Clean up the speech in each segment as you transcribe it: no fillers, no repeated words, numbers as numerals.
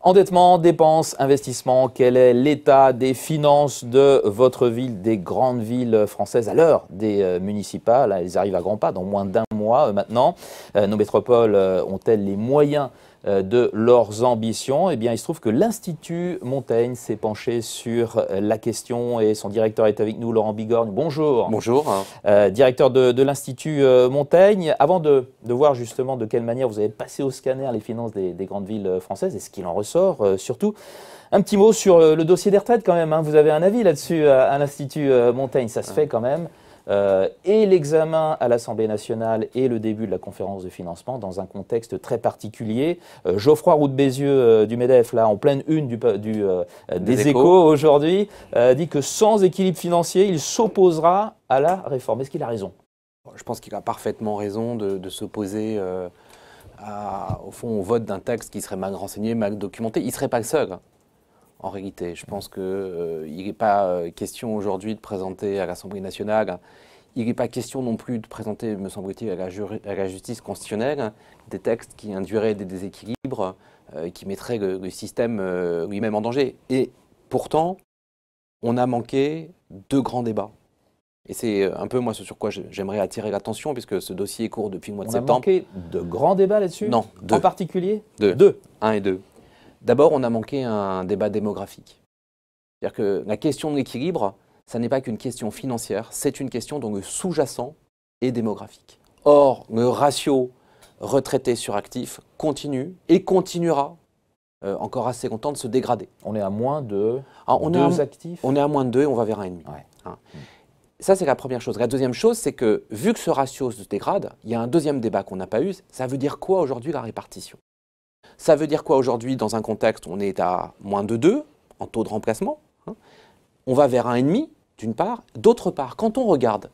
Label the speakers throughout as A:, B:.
A: Endettement, dépenses, investissement, quel est l'état des finances de votre ville, des grandes villes françaises à l'heure des municipales? Elles arrivent à grands pas, dans moins d'un mois maintenant. Nos métropoles ont-elles les moyens de leurs ambitions? Eh bien, il se trouve que l'Institut Montaigne s'est penché sur la question et son directeur est avec nous, Laurent Bigorgne. Bonjour.
B: Bonjour.
A: Directeur de l'Institut Montaigne. Avant de voir justement de quelle manière vous avez passé au scanner les finances des grandes villes françaises et ce qu'il en ressort, surtout, un petit mot sur le dossier des retraites quand même. Hein. Vous avez un avis là-dessus à l'Institut Montaigne, ça se fait quand même. Et l'examen à l'Assemblée nationale et le début de la conférence de financement dans un contexte très particulier. Geoffroy Roux de Bézieux du MEDEF, là, en pleine une des Échos aujourd'hui, dit que sans équilibre financier, il s'opposera à la réforme. Est-ce qu'il a raison?
B: Je pense qu'il a parfaitement raison de s'opposer au fond, au vote d'un texte qui serait mal renseigné, mal documenté. Il ne serait pas le seul. En réalité, je pense qu'il n'est pas question aujourd'hui de présenter à l'Assemblée nationale, il n'est pas question non plus de présenter, me semble-t-il, à la justice constitutionnelle, des textes qui induiraient des déséquilibres, qui mettraient le système lui-même en danger. Et pourtant, on a manqué deux grands débats. Et c'est un peu moi ce sur quoi j'aimerais attirer l'attention, puisque ce dossier est court depuis le mois de septembre.
A: On a manqué de grands débats là-dessus?
B: Non, deux.
A: En particulier?
B: Deux. Un et deux. D'abord, on a manqué un débat démographique. C'est-à-dire que la question de l'équilibre, ça n'est pas qu'une question financière, c'est une question dont le sous-jacent est démographique. Or, le ratio retraité sur actif continue et continuera encore assez longtemps de se dégrader.
A: On est à moins de deux actifs?
B: On est à moins de 2 et on va vers 1,5.
A: Ouais.
B: Hein. Ça, c'est la première chose. La deuxième chose, c'est que vu que ce ratio se dégrade, il y a un deuxième débat qu'on n'a pas eu. Ça veut dire quoi aujourd'hui la répartition? Ça veut dire quoi aujourd'hui dans un contexte où on est à moins de 2 en taux de remplacement, hein? On va vers 1,5 d'une part. D'autre part, quand on regarde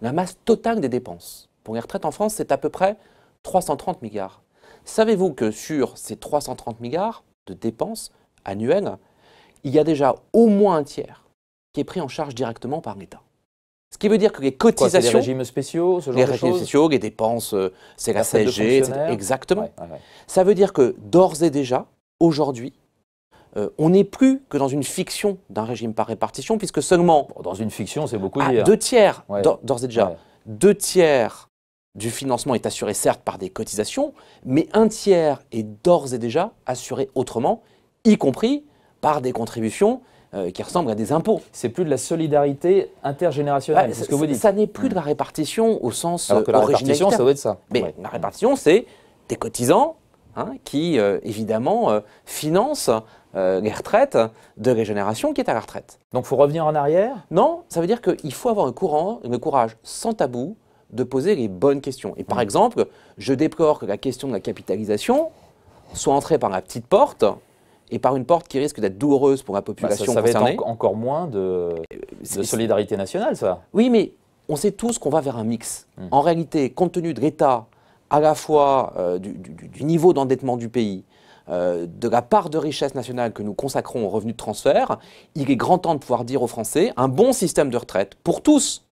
B: la masse totale des dépenses pour les retraites en France, c'est à peu près 330 milliards. Savez-vous que sur ces 330 milliards de dépenses annuelles, il y a déjà au moins un tiers qui est pris en charge directement par l'État? Ce qui veut dire que les cotisations…
A: C'est les régimes spéciaux, ce genre de choses?
B: Les régimes spéciaux, les dépenses, c'est la CSG, etc. Exactement.
A: Ouais.
B: Ça veut dire que d'ores et déjà, aujourd'hui, on n'est plus que dans une fiction d'un régime par répartition, puisque seulement…
A: Bon, dans une fiction, c'est beaucoup dire.
B: 2 tiers,
A: Ouais.
B: d'ores et déjà, 2 tiers du financement est assuré certes par des cotisations, mais 1 tiers est d'ores et déjà assuré autrement, y compris par des contributions qui ressemblent à des impôts.
A: C'est plus de la solidarité intergénérationnelle, c'est ce que vous dites.
B: Ça n'est plus de la répartition au sens
A: alors que la répartition, ça doit être ça.
B: Mais la répartition, c'est des cotisants qui, évidemment, financent les retraites de la génération qui est à la retraite.
A: Donc il faut revenir en arrière?
B: Non, ça veut dire qu'il faut avoir le courage sans tabou de poser les bonnes questions. Et par exemple, je déplore que la question de la capitalisation soit entrée par la petite porte et par une porte qui risque d'être douloureuse pour la population concernée.
A: Ça va être encore moins de solidarité nationale, ça.
B: Oui, mais on sait tous qu'on va vers un mix. En réalité, compte tenu de l'état à la fois du niveau d'endettement du pays, de la part de richesse nationale que nous consacrons aux revenus de transfert, il est grand temps de pouvoir dire aux Français un bon système de retraite pour tous,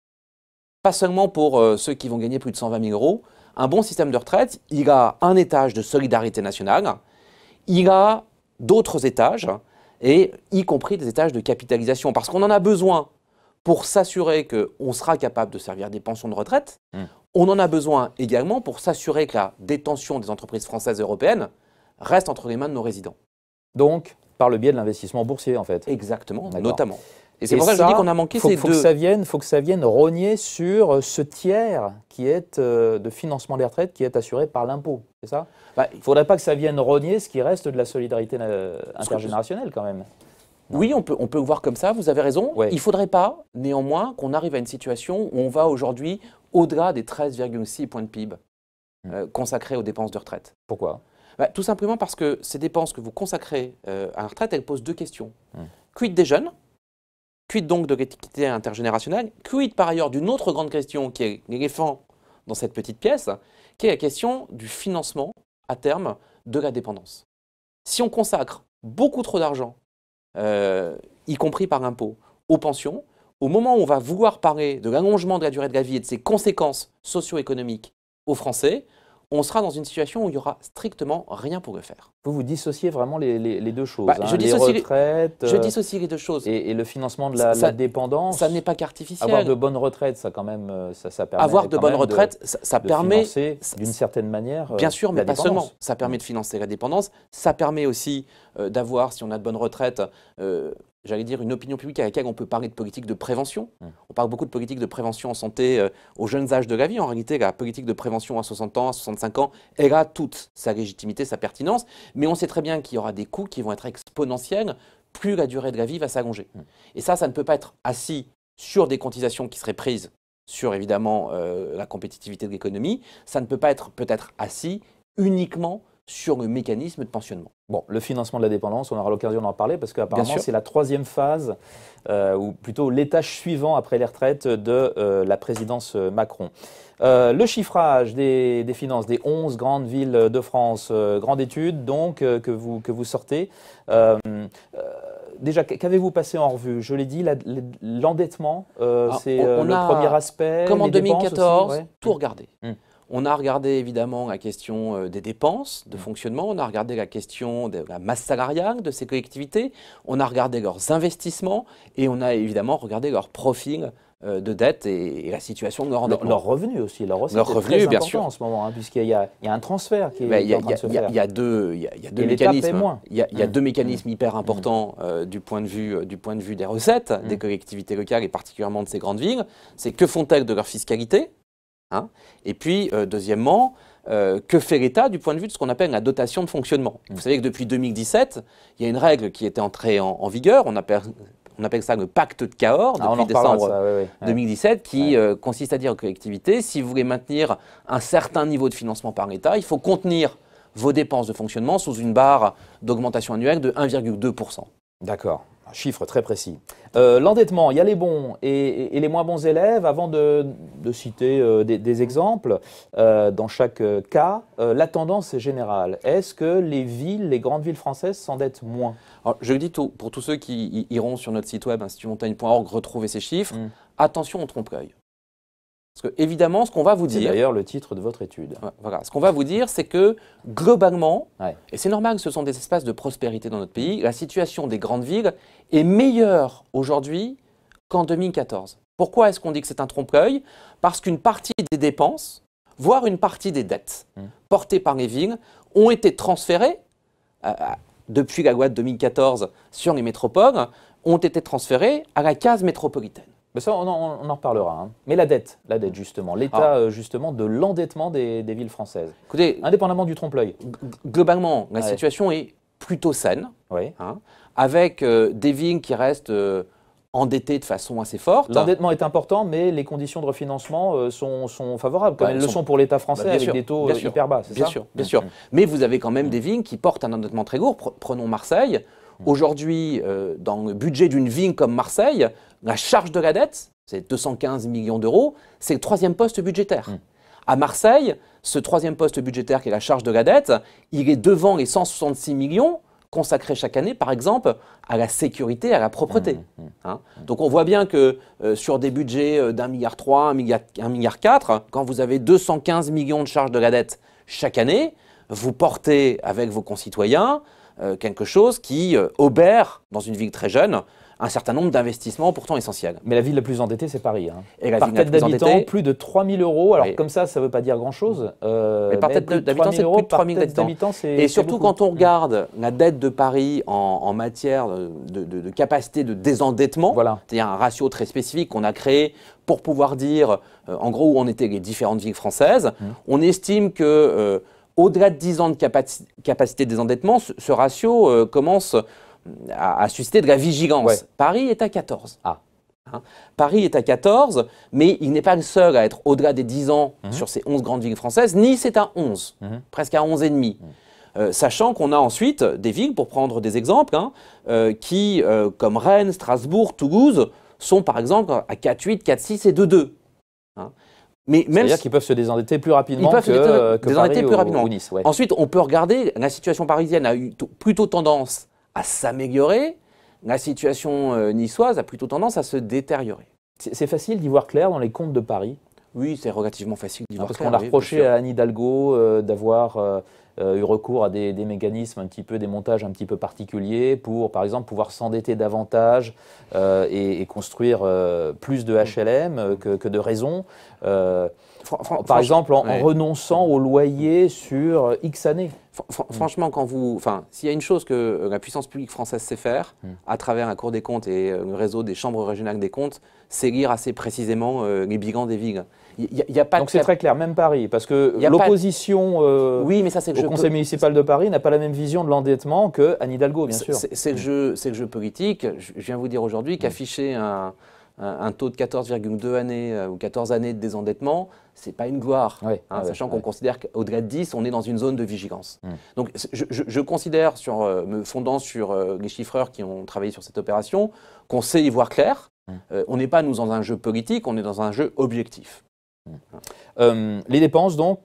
B: pas seulement pour ceux qui vont gagner plus de 120 000 euros. Un bon système de retraite, il a un étage de solidarité nationale, il a d'autres étages, et y compris des étages de capitalisation, parce qu'on en a besoin pour s'assurer qu'on sera capable de servir des pensions de retraite. On en a besoin également pour s'assurer que la détention des entreprises françaises et européennes reste entre les mains de nos résidents.
A: Donc, par le biais de l'investissement boursier, en fait.
B: Exactement, notamment. Et c'est pour ça que je dis qu'on a manqué ces deux.
A: Faut que ça vienne rogner sur ce tiers qui est de financement des retraites qui est assuré par l'impôt, c'est ça? Il ne faudrait pas que ça vienne rogner ce qui reste de la solidarité intergénérationnelle quand même. Non.
B: Oui, on peut le voir comme ça, vous avez raison.
A: Ouais.
B: Il ne faudrait pas, néanmoins, qu'on arrive à une situation où on va aujourd'hui au-delà des 13,6 points de PIB consacrés aux dépenses de retraite.
A: Pourquoi?
B: Tout simplement parce que ces dépenses que vous consacrez à la retraite, elles posent deux questions. Quid des jeunes? Quid donc de l'équité intergénérationnelle? Quid par ailleurs d'une autre grande question qui est l'éléphant dans cette petite pièce, qui est la question du financement à terme de la dépendance. Si on consacre beaucoup trop d'argent, y compris par impôt, aux pensions, au moment où on va vouloir parler de l'allongement de la durée de la vie et de ses conséquences socio-économiques aux Français, on sera dans une situation où il n'y aura strictement rien pour le faire.
A: Vous dissociez vraiment les deux choses,
B: Je
A: les retraites
B: je dissocie les deux choses.
A: et le financement de la dépendance.
B: Ça n'est pas qu'artificiel.
A: Avoir de bonnes retraites, ça quand même, ça permet
B: avoir de bonnes retraites, ça permet
A: financer d'une certaine manière.
B: Bien sûr, mais pas seulement. Ça permet de financer la dépendance. Ça permet aussi d'avoir, si on a de bonnes retraites, j'allais dire, une opinion publique à laquelle on peut parler de politique de prévention. On parle beaucoup de politique de prévention en santé aux jeunes âges de la vie. En réalité, la politique de prévention à 60 ans, à 65 ans, elle a toute sa légitimité, sa pertinence. Mais on sait très bien qu'il y aura des coûts qui vont être exponentiels plus la durée de la vie va s'allonger. Et ça ne peut pas être assis sur des cotisations qui seraient prises sur, évidemment, la compétitivité de l'économie. Ça ne peut pas être peut-être assis uniquement sur le mécanisme de pensionnement.
A: Bon, le financement de la dépendance, on aura l'occasion d'en parler parce qu'apparemment c'est la troisième phase, ou plutôt l'étage suivant après les retraites de la présidence Macron. Le chiffrage des finances des 11 grandes villes de France, grande étude donc que vous sortez. Déjà, qu'avez-vous passé en revue? Je l'ai dit, l'endettement, c'est le premier aspect.
B: Comme en 2014,
A: aussi, ouais.
B: tout regardé. On a regardé évidemment la question des dépenses de fonctionnement, on a regardé la question de la masse salariale de ces collectivités, on a regardé leurs investissements et on a évidemment regardé leur profil de dette et la situation de leur endettement.
A: Leurs revenus aussi, leurs revenus, très bien sûr en ce moment, hein, puisqu'il y a un transfert qui est en train de se faire.
B: Il y a deux mécanismes. Il y a deux mécanismes hyper importants du point de vue des recettes des collectivités locales et particulièrement de ces grandes villes. C'est que font-elles de leur fiscalité? Et puis, deuxièmement, que fait l'État du point de vue de ce qu'on appelle la dotation de fonctionnement? Vous savez que depuis 2017, il y a une règle qui était entrée en vigueur, on appelle ça le pacte de Cahors, depuis décembre 2017, qui consiste à dire aux collectivités, si vous voulez maintenir un certain niveau de financement par l'État, il faut contenir vos dépenses de fonctionnement sous une barre d'augmentation annuelle de 1,2%.
A: D'accord. Un chiffre très précis. L'endettement, il y a les bons et les moins bons élèves. Avant de citer des exemples, dans chaque cas, la tendance est générale. Est-ce que les grandes villes françaises s'endettent moins?
B: Alors, je le dis pour tous ceux qui iront sur notre site web institutmontaigne.org retrouver ces chiffres, attention au trompe-l'œil. Parce que, évidemment, ce qu'on va vous dire…
A: C'est d'ailleurs le titre de votre étude.
B: Voilà. Ce qu'on va vous dire, c'est que, globalement, et c'est normal que ce sont des espaces de prospérité dans notre pays, la situation des grandes villes est meilleure aujourd'hui qu'en 2014. Pourquoi est-ce qu'on dit que c'est un trompe-l'œil? Parce qu'une partie des dépenses, voire une partie des dettes portées par les villes, ont été transférées, depuis la loi de 2014 sur les métropoles, ont été transférées à la case métropolitaine.
A: Mais ça, on en reparlera. Hein. Mais la dette justement, l'état justement de l'endettement des villes françaises. Écoutez, indépendamment du trompe-l'œil.
B: Globalement, la situation est plutôt saine, avec des villes qui restent endettées de façon assez forte.
A: L'endettement est important, mais les conditions de refinancement sont favorables, comme elles le sont pour l'État français, avec des taux hyper bas.
B: Bien sûr. Mais vous avez quand même des villes qui portent un endettement très lourd. Prenons Marseille. Aujourd'hui, dans le budget d'une ville comme Marseille, la charge de la dette, c'est 215 millions d'euros, c'est le troisième poste budgétaire. À Marseille, ce troisième poste budgétaire qui est la charge de la dette, il est devant les 166 millions consacrés chaque année, par exemple, à la sécurité, à la propreté. Donc on voit bien que sur des budgets d'1,3 milliard, 1,4 milliard, quand vous avez 215 millions de charges de la dette chaque année, vous portez avec vos concitoyens quelque chose qui obère, dans une ville très jeune, un certain nombre d'investissements pourtant essentiels.
A: Mais la ville la plus endettée, c'est Paris. Hein.
B: Et la
A: par
B: ville
A: tête
B: la plus
A: d'habitants, plus de 3 000 euros. Alors comme ça ne veut pas dire grand-chose.
B: Mais par tête d'habitants, c'est plus de 3 000 habitants. Et surtout quand on regarde la dette de Paris en matière de capacité de désendettement, c'est-à-dire un ratio très spécifique qu'on a créé pour pouvoir dire, en gros, où en étaient les différentes villes françaises, on estime que au-delà de 10 ans de capacité de désendettement, ce ratio commence à susciter de la vigilance. Paris est à 14. Paris est à 14, mais il n'est pas le seul à être au-delà des 10 ans sur ces 11 grandes villes françaises. Nice est à 11, presque à 11,5. Sachant qu'on a ensuite des villes, pour prendre des exemples, qui, comme Rennes, Strasbourg, Toulouse, sont par exemple à 4,8, 4,6 et 2,2.
A: C'est-à-dire qu'ils peuvent se désendetter plus rapidement que Paris ou Nice.
B: Ensuite, on peut regarder, la situation parisienne a eu plutôt tendance à s'améliorer, la situation niçoise a plutôt tendance à se détériorer.
A: C'est facile d'y voir clair dans les comptes de Paris?
B: Oui, c'est relativement facile d'y voir
A: Parce
B: clair,
A: qu'on a
B: oui,
A: reproché
B: bien sûr.
A: à Anne Hidalgo d'avoir eu recours à des mécanismes un petit peu, des montages un petit peu particuliers pour, par exemple, pouvoir s'endetter davantage et construire plus de HLM que de raisons. Par exemple, en
B: ouais.
A: renonçant au loyer sur X années.
B: Franchement, s'il y a une chose que la puissance publique française sait faire, à travers la Cour des comptes et le réseau des chambres régionales des comptes, c'est lire assez précisément les bilans des villes. Y a pas
A: Donc c'est très clair, même Paris, parce que
B: y a
A: l'opposition
B: oui, mais ça, c'est le
A: au
B: jeu
A: Conseil municipal de Paris n'a pas la même vision de l'endettement que Anne Hidalgo, bien sûr.
B: c'est le jeu politique. Je viens vous dire aujourd'hui qu'afficher un taux de 14,2 années ou 14 années de désendettement, ce n'est pas une gloire, sachant qu'on considère qu'au-delà de 10, on est dans une zone de vigilance. Donc je considère, me fondant sur les chiffreurs qui ont travaillé sur cette opération, qu'on sait y voir clair. On n'est pas, nous, dans un jeu politique, on est dans un jeu objectif.
A: Les dépenses, donc,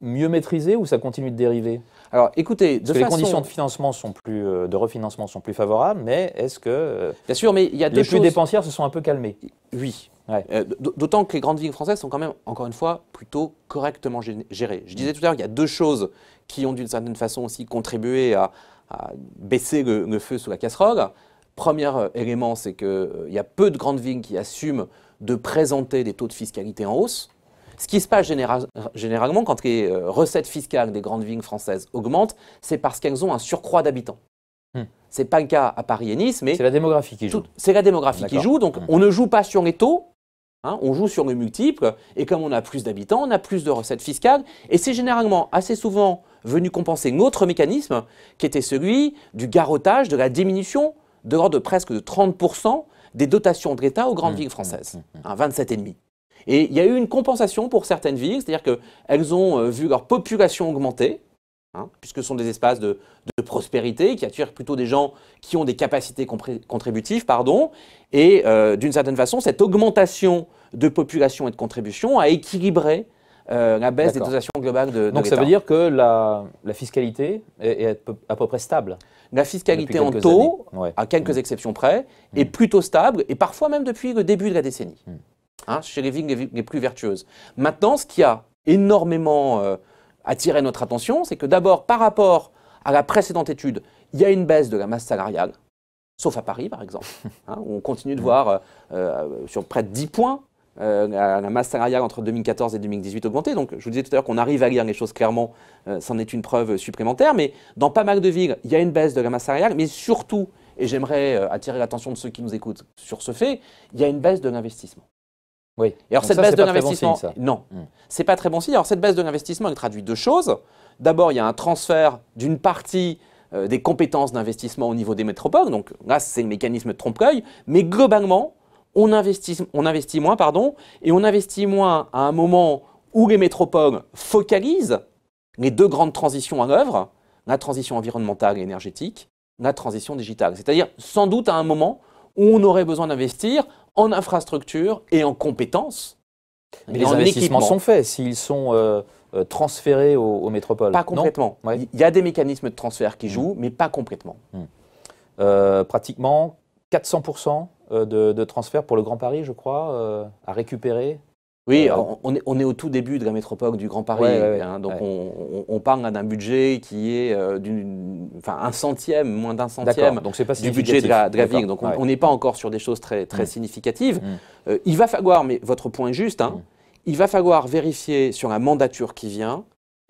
A: mieux maîtrisées ou ça continue de dériver?
B: Alors, écoutez,
A: Parce que les conditions de financement de refinancement sont plus favorables, mais est-ce que
B: bien sûr, mais il y a
A: les plus dépensières se sont un peu calmées?
B: Oui.
A: Ouais.
B: D'autant que les grandes villes françaises sont quand même, encore une fois, plutôt correctement gérées. Je disais tout à l'heure, il y a deux choses qui ont d'une certaine façon aussi contribué à baisser le feu sous la casserole. Premier élément, c'est qu'il y a peu de grandes villes qui assument de présenter des taux de fiscalité en hausse. Ce qui se passe généralement quand les recettes fiscales des grandes villes françaises augmentent, c'est parce qu'elles ont un surcroît d'habitants. Ce n'est pas le cas à Paris et Nice, mais
A: c'est la démographie qui joue.
B: C'est la démographie qui joue, donc on ne joue pas sur les taux, on joue sur le multiple, et comme on a plus d'habitants, on a plus de recettes fiscales, et c'est généralement assez souvent venu compenser notre mécanisme, qui était celui du garrottage, de la diminution de l'ordre de presque de 30% des dotations de l'État aux grandes villes françaises, 27,5%. Et il y a eu une compensation pour certaines villes, c'est-à-dire qu'elles ont vu leur population augmenter, puisque ce sont des espaces de prospérité qui attirent plutôt des gens qui ont des capacités contributives, et d'une certaine façon, cette augmentation de population et de contribution a équilibré la baisse des dotations globales de l'État.
A: Donc ça veut dire que la fiscalité est à peu près stable?
B: La fiscalité en taux, à quelques exceptions près, est plutôt stable, et parfois même depuis le début de la décennie, chez les villes les plus vertueuses. Maintenant, ce qui a énormément attiré notre attention, c'est que d'abord, par rapport à la précédente étude, il y a une baisse de la masse salariale, sauf à Paris par exemple, où on continue de voir sur près de 10 points la masse salariale entre 2014 et 2018 augmenter. Donc je vous disais tout à l'heure qu'on arrive à lire les choses clairement, c'en est une preuve supplémentaire, mais dans pas mal de villes, il y a une baisse de la masse salariale, mais surtout, et j'aimerais attirer l'attention de ceux qui nous écoutent sur ce fait, il y a une baisse de l'investissement.
A: Oui.
B: Et alors cette baisse de l'investissement, non, c'est pas très bon signe. Alors cette baisse de l'investissement, elle traduit deux choses. D'abord, il y a un transfert d'une partie des compétences d'investissement au niveau des métropoles. Donc là, c'est le mécanisme de trompe-l'œil. Mais globalement, on investit moins, et on investit moins à un moment où les métropoles focalisent les deux grandes transitions à l'œuvre, la transition environnementale et énergétique, la transition digitale. C'est-à-dire sans doute à un moment où on aurait besoin d'investir en infrastructure et en compétences.
A: Mais les investissements sont faits s'ils sont transférés aux métropoles.
B: Pas complètement. Il y a des mécanismes de transfert qui jouent, mais pas complètement.
A: Pratiquement 400% de transfert pour le Grand Paris, je crois, à récupérer.
B: Oui, on est au tout début de la métropole du Grand Paris. Donc on parle d'un budget qui est un centième, moins d'un centième du budget de la ville. Donc on n'est pas encore sur des choses très significatives. Il va falloir, mais votre point est juste, il va falloir vérifier sur la mandature qui vient,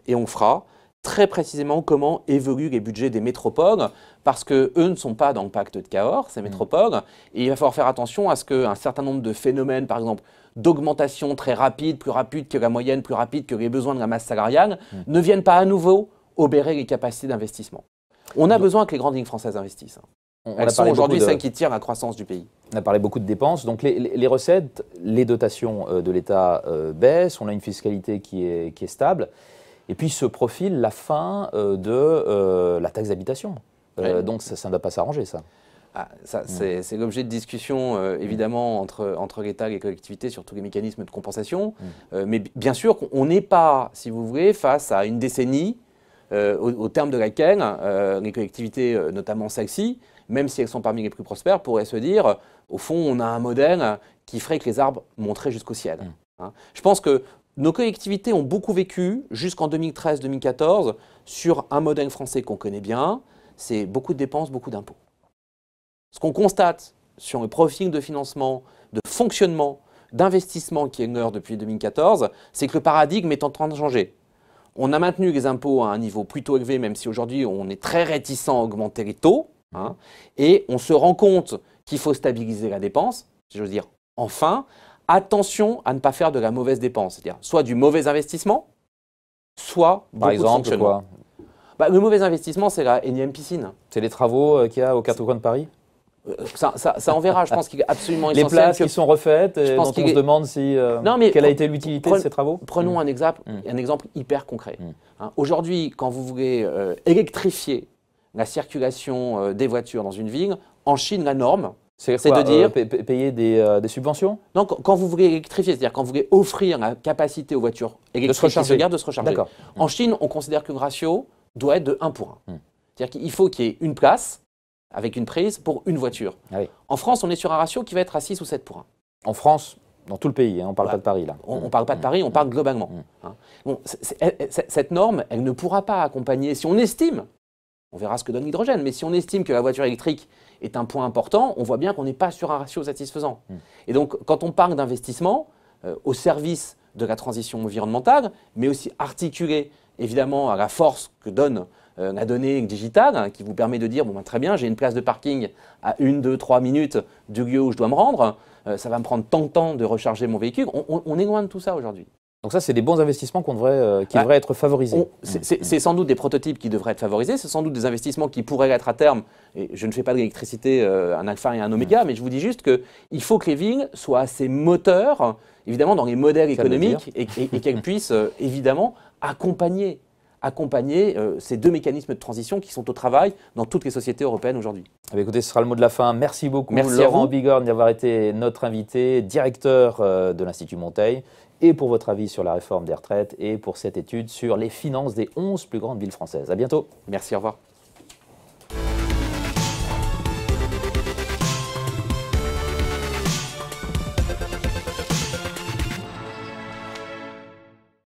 B: et on fera très précisément comment évoluent les budgets des métropoles, parce qu'eux ne sont pas dans le pacte de Cahors, ces métropoles, et il va falloir faire attention à ce qu'un certain nombre de phénomènes, par exemple, d'augmentation très rapide, plus rapide que la moyenne, plus rapide que les besoins de la masse salariale, ne viennent pas à nouveau obérer les capacités d'investissement. On a besoin que les grandes lignes françaises investissent. Elles sont aujourd'hui celles qui tirent la croissance du pays.
A: On a parlé beaucoup de dépenses. Donc les recettes, les dotations de l'État baissent, on a une fiscalité qui est stable. Et puis se profile la fin de la taxe d'habitation. Donc ça ne doit pas s'arranger, ça.
B: C'est l'objet de discussion, évidemment, entre l'État et les collectivités sur tous les mécanismes de compensation. Mais bien sûr, on n'est pas, si vous voulez, face à une décennie au terme de laquelle les collectivités, notamment celles-ci, même si elles sont parmi les plus prospères, pourraient se dire, au fond, on a un modèle qui ferait que les arbres monteraient jusqu'au ciel. hein. Je pense que nos collectivités ont beaucoup vécu jusqu'en 2013-2014 sur un modèle français qu'on connaît bien, c'est beaucoup de dépenses, beaucoup d'impôts. Ce qu'on constate sur le profil de financement, de fonctionnement, d'investissement qui est le leur depuis 2014, c'est que le paradigme est en train de changer. On a maintenu les impôts à un niveau plutôt élevé, même si aujourd'hui on est très réticent à augmenter les taux, hein, et on se rend compte qu'il faut stabiliser la dépense, si j'ose dire. Enfin, attention à ne pas faire de la mauvaise dépense, c'est-à-dire soit du mauvais investissement, soit
A: Par
B: beaucoup de
A: exemple,
B: fonctionnement.
A: quoi?
B: Le mauvais investissement, c'est la énième piscine.
A: C'est les travaux qu'il y a aux quatre coins de Paris?
B: Ça, on verra. Je pense qu'il est absolument
A: Les
B: essentiel.
A: places qui sont refaites,
B: Je
A: et
B: pense
A: dont
B: qu'il
A: on se
B: est-
A: demande si,
B: Non, mais
A: quelle a été l'utilité de ces travaux?
B: Prenons un exemple hyper concret. Hein, aujourd'hui, quand vous voulez électrifier la circulation des voitures dans une ville, en Chine, la norme, c'est
A: quoi,
B: de dire…
A: payer des subventions?
B: Non, quand vous voulez électrifier, c'est-à-dire quand vous voulez offrir la capacité aux voitures électriques qui se gardent de se recharger.
A: D'accord.
B: En Chine, on considère que le ratio doit être de 1 pour 1. C'est-à-dire qu'il faut qu'il y ait une place avec une prise pour une voiture.
A: Ah oui.
B: En France, on est sur un ratio qui va être à 6 ou 7 pour 1.
A: En France, dans tout le pays, hein, on ne parle pas de Paris là.
B: On ne parle pas de Paris, on parle globalement. Hein. Bon, cette norme, elle ne pourra pas accompagner, si on estime, on verra ce que donne l'hydrogène, mais si on estime que la voiture électrique est un point important, on voit bien qu'on n'est pas sur un ratio satisfaisant. Et donc, quand on parle d'investissement au service de la transition environnementale, mais aussi articulé évidemment à la force que donne la donnée digitale, hein, qui vous permet de dire, bon, très bien, j'ai une place de parking à 1, 2, 3 minutes du lieu où je dois me rendre, ça va me prendre tant de temps de recharger mon véhicule. On est loin de tout ça aujourd'hui.
A: Donc ça, c'est des bons investissements qui devraient être favorisés.
B: C'est sans doute des prototypes qui devraient être favorisés, c'est sans doute des investissements qui pourraient l'être à terme. Et je ne fais pas de l'électricité un alpha et un oméga, mais je vous dis juste qu'il faut que les villes soient assez moteurs, évidemment, dans les modèles économiques et qu'elles puissent évidemment accompagner ces deux mécanismes de transition qui sont au travail dans toutes les sociétés européennes aujourd'hui.
A: Ah bah écoutez, ce sera le mot de la fin. Merci beaucoup,
B: Merci
A: Laurent Bigorne, d'avoir été notre invité, directeur de l'Institut Montaigne, et pour votre avis sur la réforme des retraites et pour cette étude sur les finances des 11 plus grandes villes françaises. À bientôt.
B: Merci, au revoir.